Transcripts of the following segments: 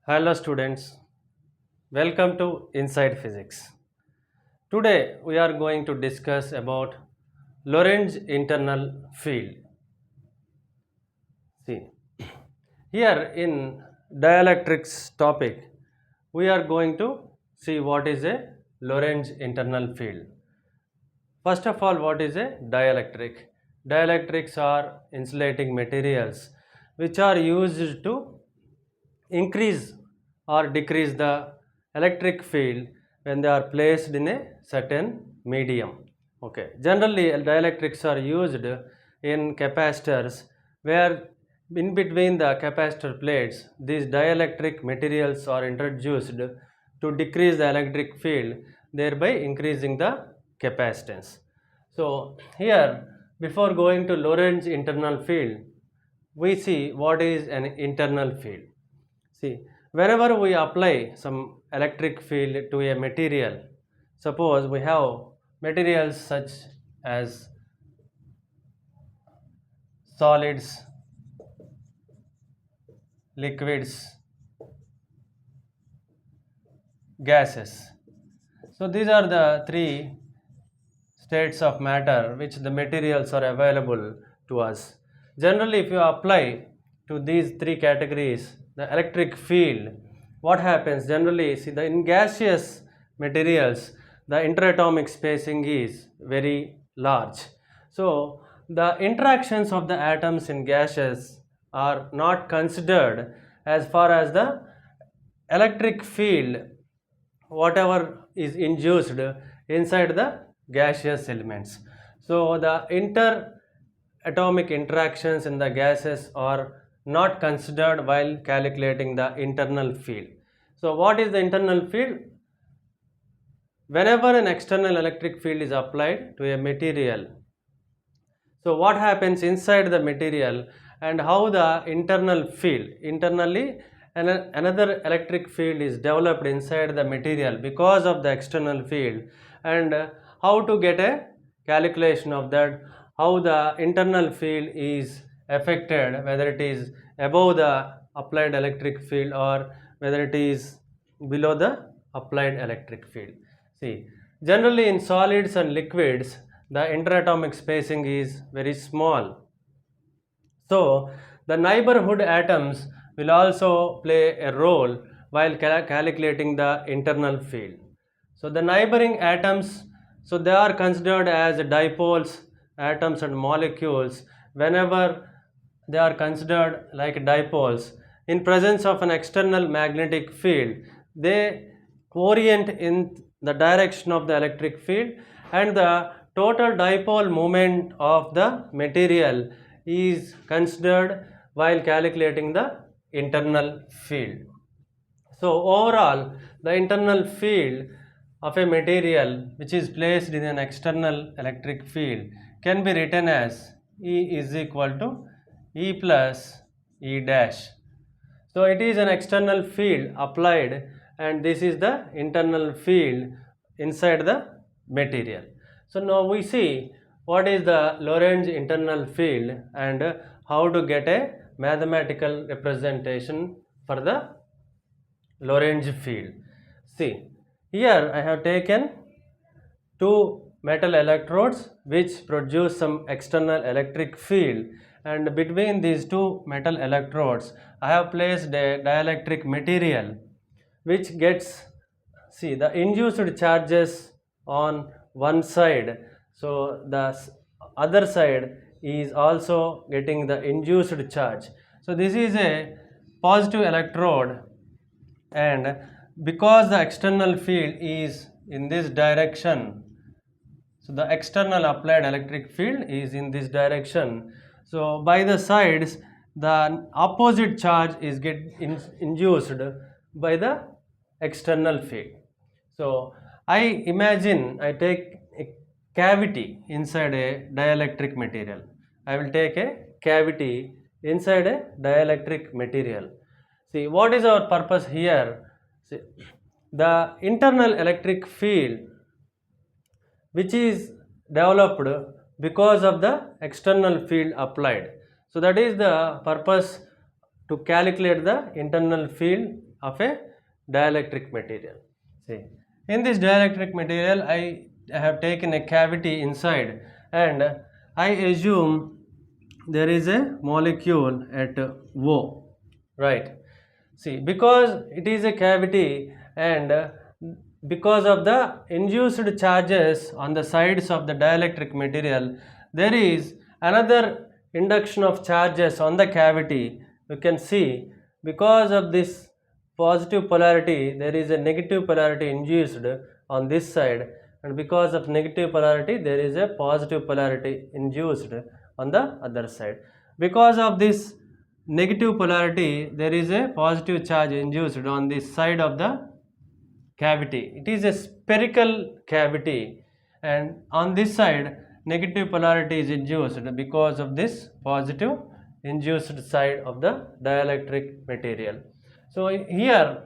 Hello students, welcome to Inside Physics. Today we are going to discuss about Lorentz internal field. See, here in dielectrics topic, we are going to see what is a Lorentz internal field. First of all, what is a dielectric? Dielectrics are insulating materials which are used to increase or decrease the electric field when they are placed in a certain medium. Okay. Generally, dielectrics are used in capacitors where in between the capacitor plates, these dielectric materials are introduced to decrease the electric field, thereby increasing the capacitance. So, here before going to Lorentz internal field, we see what is an internal field. See, whenever we apply some electric field to a material, suppose we have materials such as solids, liquids, gases. So these are the three states of matter which the materials are available to us. Generally, if you apply to these three categories the electric field, what happens generally? See, the in gaseous materials the interatomic spacing is very large. So the interactions of the atoms in gases are not considered as far as the electric field whatever is induced inside the gaseous elements. So the interatomic interactions in the gases are not considered while calculating the internal field. So what is the internal field? Whenever an external electric field is applied to a material, so what happens inside the material and how the internal field, internally another electric field is developed inside the material because of the external field, and how to get a calculation of that, how the internal field is affected, whether it is above the applied electric field or whether it is below the applied electric field. See, generally in solids and liquids, the interatomic spacing is very small. So, the neighborhood atoms will also play a role while calculating the internal field. So, the neighboring atoms, so they are considered as dipoles, atoms and molecules whenever they are considered like dipoles. In presence of an external magnetic field, they orient in the direction of the electric field, and the total dipole moment of the material is considered while calculating the internal field. So overall, the internal field of a material which is placed in an external electric field can be written as E is equal to E plus E dash. So it is an external field applied, and this is the internal field inside the material. So now we see what is the Lorentz internal field and how to get a mathematical representation for the Lorentz field. See, here I have taken two metal electrodes which produce some external electric field, and between these two metal electrodes I have placed a dielectric material which gets, see, the induced charges on one side, so the other side is also getting the induced charge. So this is a positive electrode, and because the external field is in this direction, so the external applied electric field is in this direction, so by the sides the opposite charge is induced by the external field. So I imagine I take a cavity inside a dielectric material. I will take a cavity inside a dielectric material. See, what is our purpose here? See, the internal electric field which is developed because of the external field applied. So that is the purpose to calculate the internal field of a dielectric material. See, in this dielectric material, I have taken a cavity inside, and I assume there is a molecule at O, right? See, because it is a cavity, and because of the induced charges on the sides of the dielectric material, there is another induction of charges on the cavity. You can see, because of this positive polarity, there is a negative polarity induced on this side, and because of negative polarity, there is a positive polarity induced on the other side. Because of this negative polarity, there is a positive charge induced on this side of the cavity. It is a spherical cavity, and on this side negative polarity is induced because of this positive induced side of the dielectric material. So here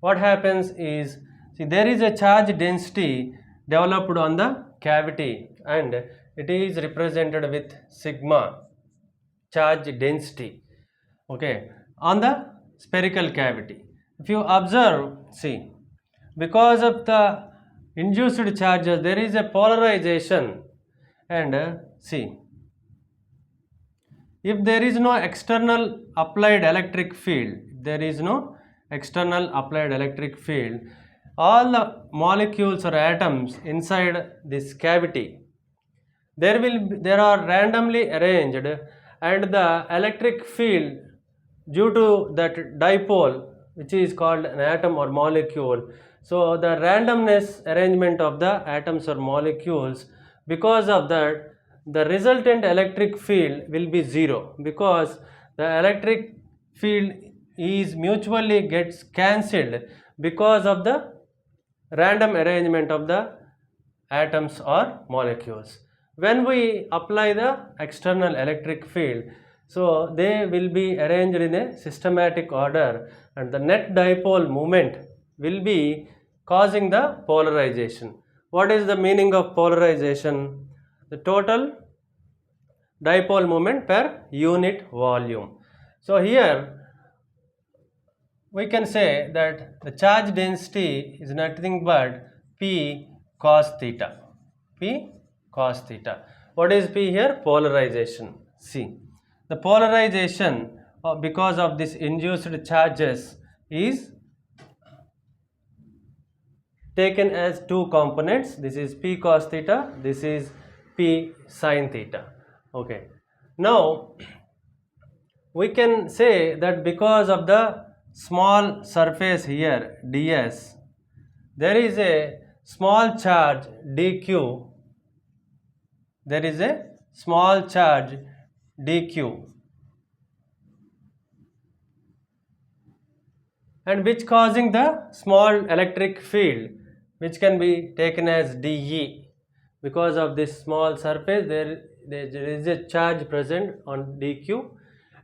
what happens is, see, there is a charge density developed on the cavity, and it is represented with sigma charge density, okay, on the spherical cavity. If you observe, see, because of the induced charges there is a polarization, and see, if there is no external applied electric field, there is no external applied electric field, all the molecules or atoms inside this cavity, there are randomly arranged, and the electric field due to that dipole, which is called an atom or molecule, so the randomness arrangement of the atoms or molecules, because of that the resultant electric field will be zero, because the electric field is mutually gets cancelled because of the random arrangement of the atoms or molecules. When we apply the external electric field, so they will be arranged in a systematic order, and the net dipole moment will be causing the polarization. What is the meaning of polarization? The total dipole moment per unit volume. So here we can say that the charge density is nothing but P cos theta. P cos theta. What is P here? Polarization. See, the polarization because of this induced charges is taken as two components. This is P cos theta, this is P sin theta. Okay. Now we can say that because of the small surface here ds, there is a small charge dq, there is a small charge dq, and which causing the small electric field, which can be taken as dE. Because of this small surface there is a charge present on dq,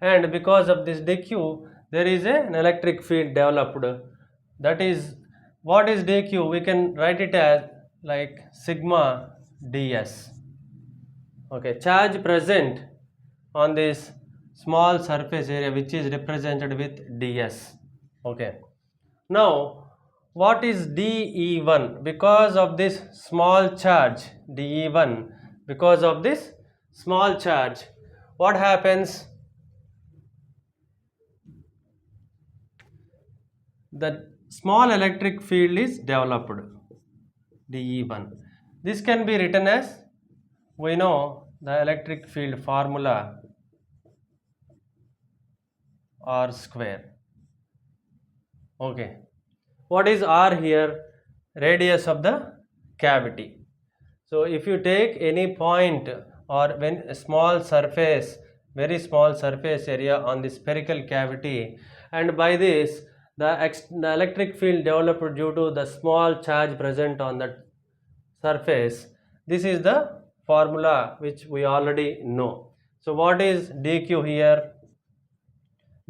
and because of this dq there is an electric field developed. That is, what is dq? We can write it as like sigma ds. Okay, charge present on this small surface area which is represented with ds. Okay, now what is dE1? Because of this small charge dE1, because of this small charge, what happens? The small electric field is developed, dE1. This can be written as, we know the electric field formula, R square. Okay, what is R here? Radius of the cavity. So if you take any point, or when a small surface, very small surface area on the spherical cavity, and by this the electric field developed due to the small charge present on the surface, this is the formula which we already know. So what is dq here?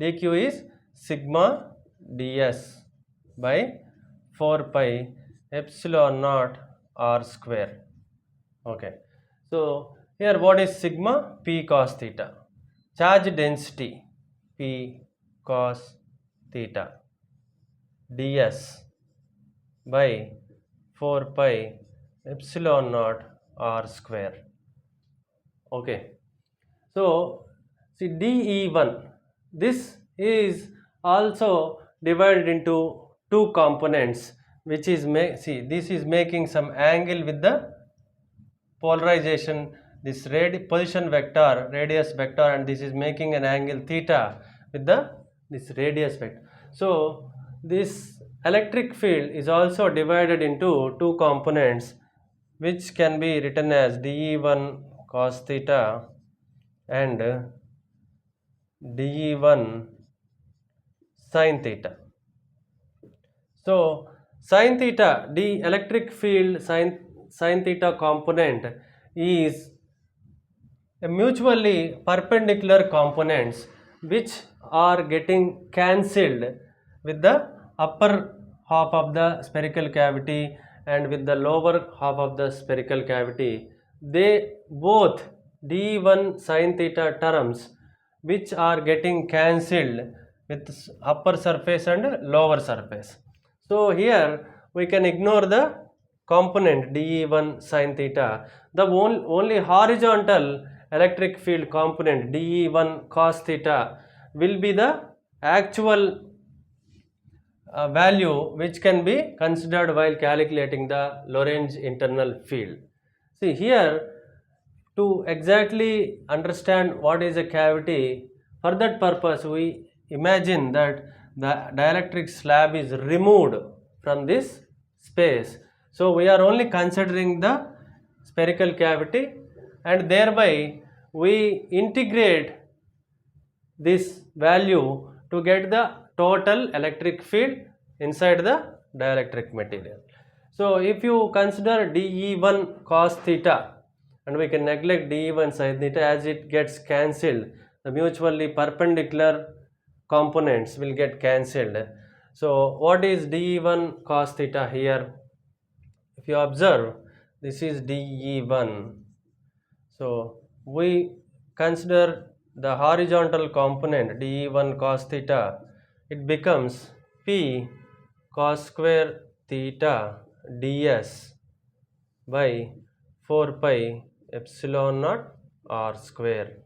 dq is sigma ds by 4 pi epsilon naught r square. Okay, so here what is sigma? P cos theta. Charge density P cos theta. ds by 4 pi epsilon naught r square. Okay. So, see dE1, this is also divided into two components, which is see this is making some angle with the polarization, this position vector, radius vector, and this is making an angle theta with the this radius vector. So this electric field is also divided into two components, which can be written as dE1 cos theta and dE1 sin theta. So sin theta, the electric field sin theta component is a mutually perpendicular components which are getting cancelled with the upper half of the spherical cavity and with the lower half of the spherical cavity. They both d1 sin theta terms which are getting cancelled with upper surface and lower surface. So here we can ignore the component dE1 sin theta. The only horizontal electric field component dE1 cos theta will be the actual value which can be considered while calculating the Lorentz internal field. See here, to exactly understand what is a cavity, for that purpose we imagine that the dielectric slab is removed from this space. So we are only considering the spherical cavity, and thereby we integrate this value to get the total electric field inside the dielectric material. So if you consider dE1 cos theta, and we can neglect dE1 sin theta as it gets cancelled, the mutually perpendicular components will get cancelled. So what is dE1 cos theta here? If you observe, this is dE1. So we consider the horizontal component dE1 cos theta, it becomes P cos square theta ds by 4 pi epsilon naught r square.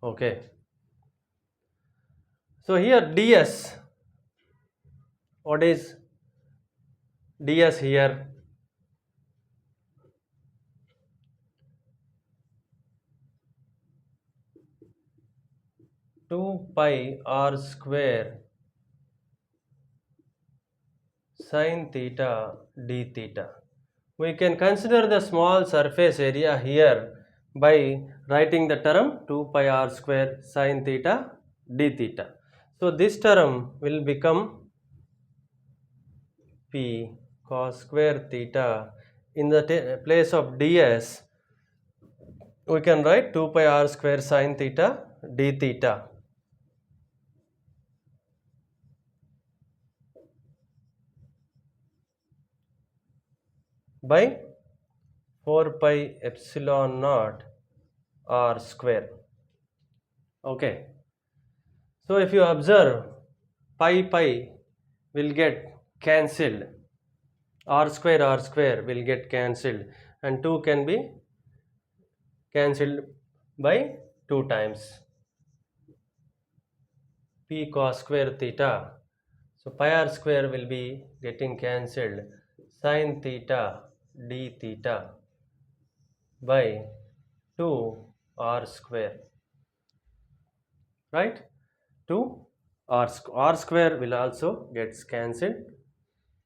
Okay. So here ds, what is ds here? Two pi r square sin theta d theta. We can consider the small surface area here by writing the term 2 pi r square sin theta d theta. So this term will become P cos square theta. In the place of ds, we can write 2 pi r square sin theta d theta by 4 pi epsilon naught r square. Okay. So if you observe, pi will get cancelled, r square will get cancelled, and 2 can be cancelled by 2 times. P cos square theta. So pi r square will be getting cancelled, sin theta d theta by 2 r square, right? 2 r square will also gets cancelled.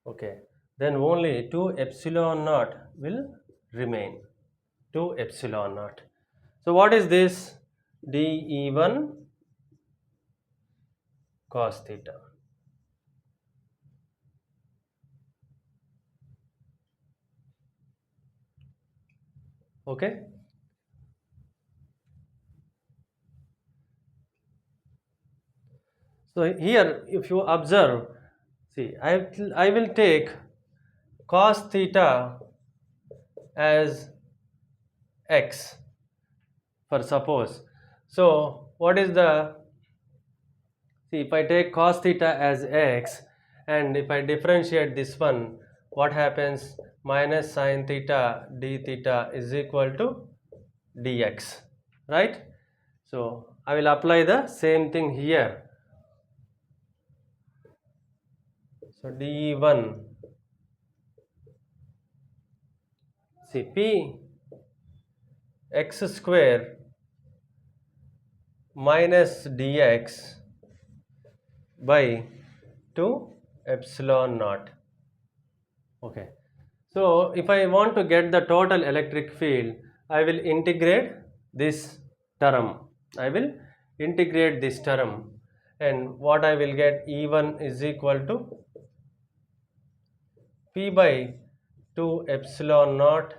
Okay, then only 2 epsilon naught will remain, 2 epsilon naught. So what is this? dE1 cos theta. Okay. So here if you observe, see I will take cos theta as x for suppose. So what is the, see if I take cos theta as x and if I differentiate this one, what happens? Minus sine theta d theta is equal to dx, right? So I will apply the same thing here. So dE1, see p x square minus dx by 2 epsilon naught. Okay. So if I want to get the total electric field, I will integrate this term. I will integrate this term, and what I will get, E1 is equal to P by 2 epsilon naught.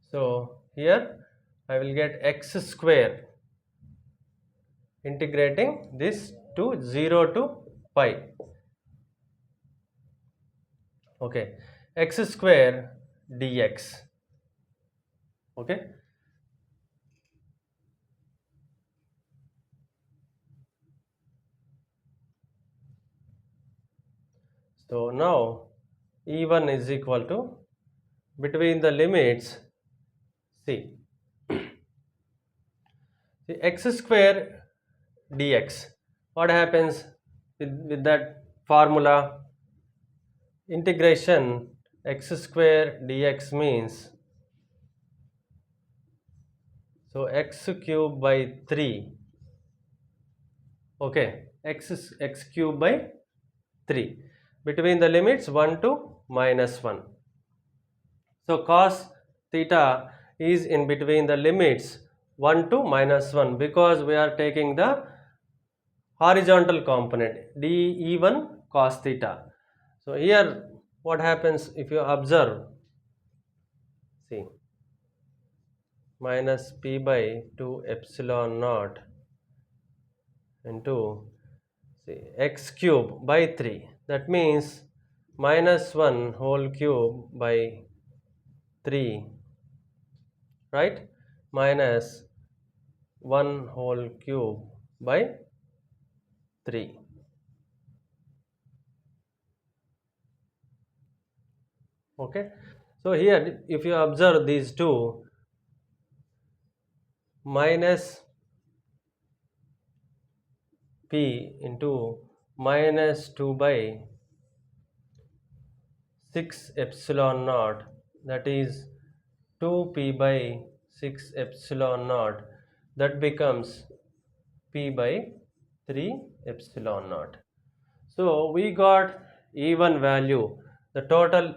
So here I will get x square, integrating this to 0 to pi. Okay, x square dx. Okay. So now E1 is equal to, between the limits, see, the x square dx, what happens with that formula? Integration x square dx means, so x cube by 3, okay, x cube by 3, between the limits 1 to minus 1. So cos theta is in between the limits 1 to minus 1, because we are taking the horizontal component dE1 cos theta. So here what happens, if you observe, see, minus p by 2 epsilon naught into, see, x cube by 3, that means minus 1 whole cube by 3, right, minus 1 whole cube by 3. Okay, so here if you observe these two, minus p into minus 2 by 6 epsilon naught, that is 2p by 6 epsilon naught, that becomes p by 3 epsilon naught. So we got E1 value, the total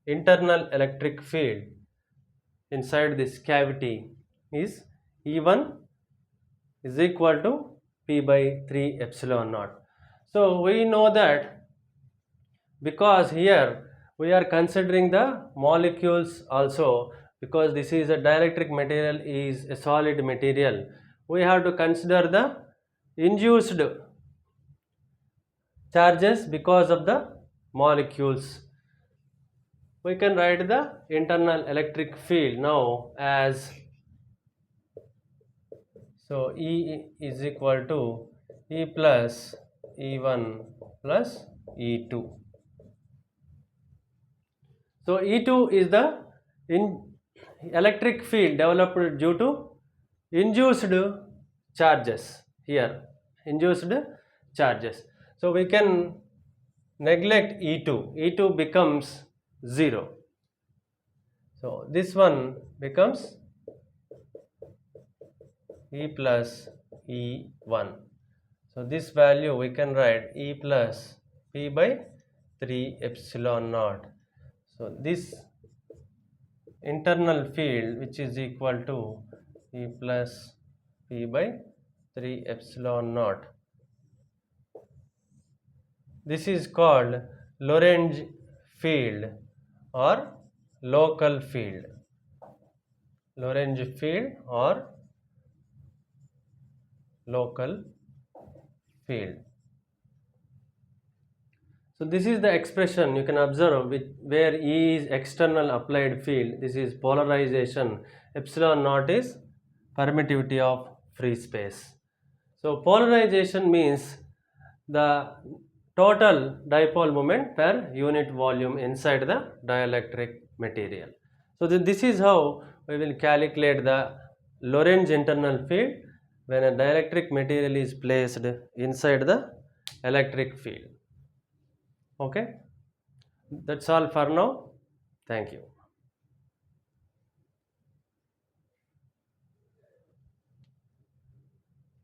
internal electric field inside this cavity is E1 is equal to P by 3 epsilon naught. So we know that, because here we are considering the molecules also, because this is a dielectric material, is a solid material, we have to consider the induced charges because of the molecules. We can write the internal electric field now as, so E is equal to E plus E1 plus E2. So E2 is the electric field developed due to induced charges here, induced charges. So we can neglect E2, E2 becomes 0. So this one becomes E plus E1. So this value we can write E plus P by 3 epsilon naught. So this internal field, which is equal to E plus P by 3 epsilon naught, this is called Lorentz field or local field. Lorentz field or local field. So this is the expression you can observe where E is external applied field, this is polarization, epsilon naught is permittivity of free space. So polarization means the total dipole moment per unit volume inside the dielectric material. So this is how we will calculate the Lorentz internal field when a dielectric material is placed inside the electric field. Okay, that's all for now. Thank you.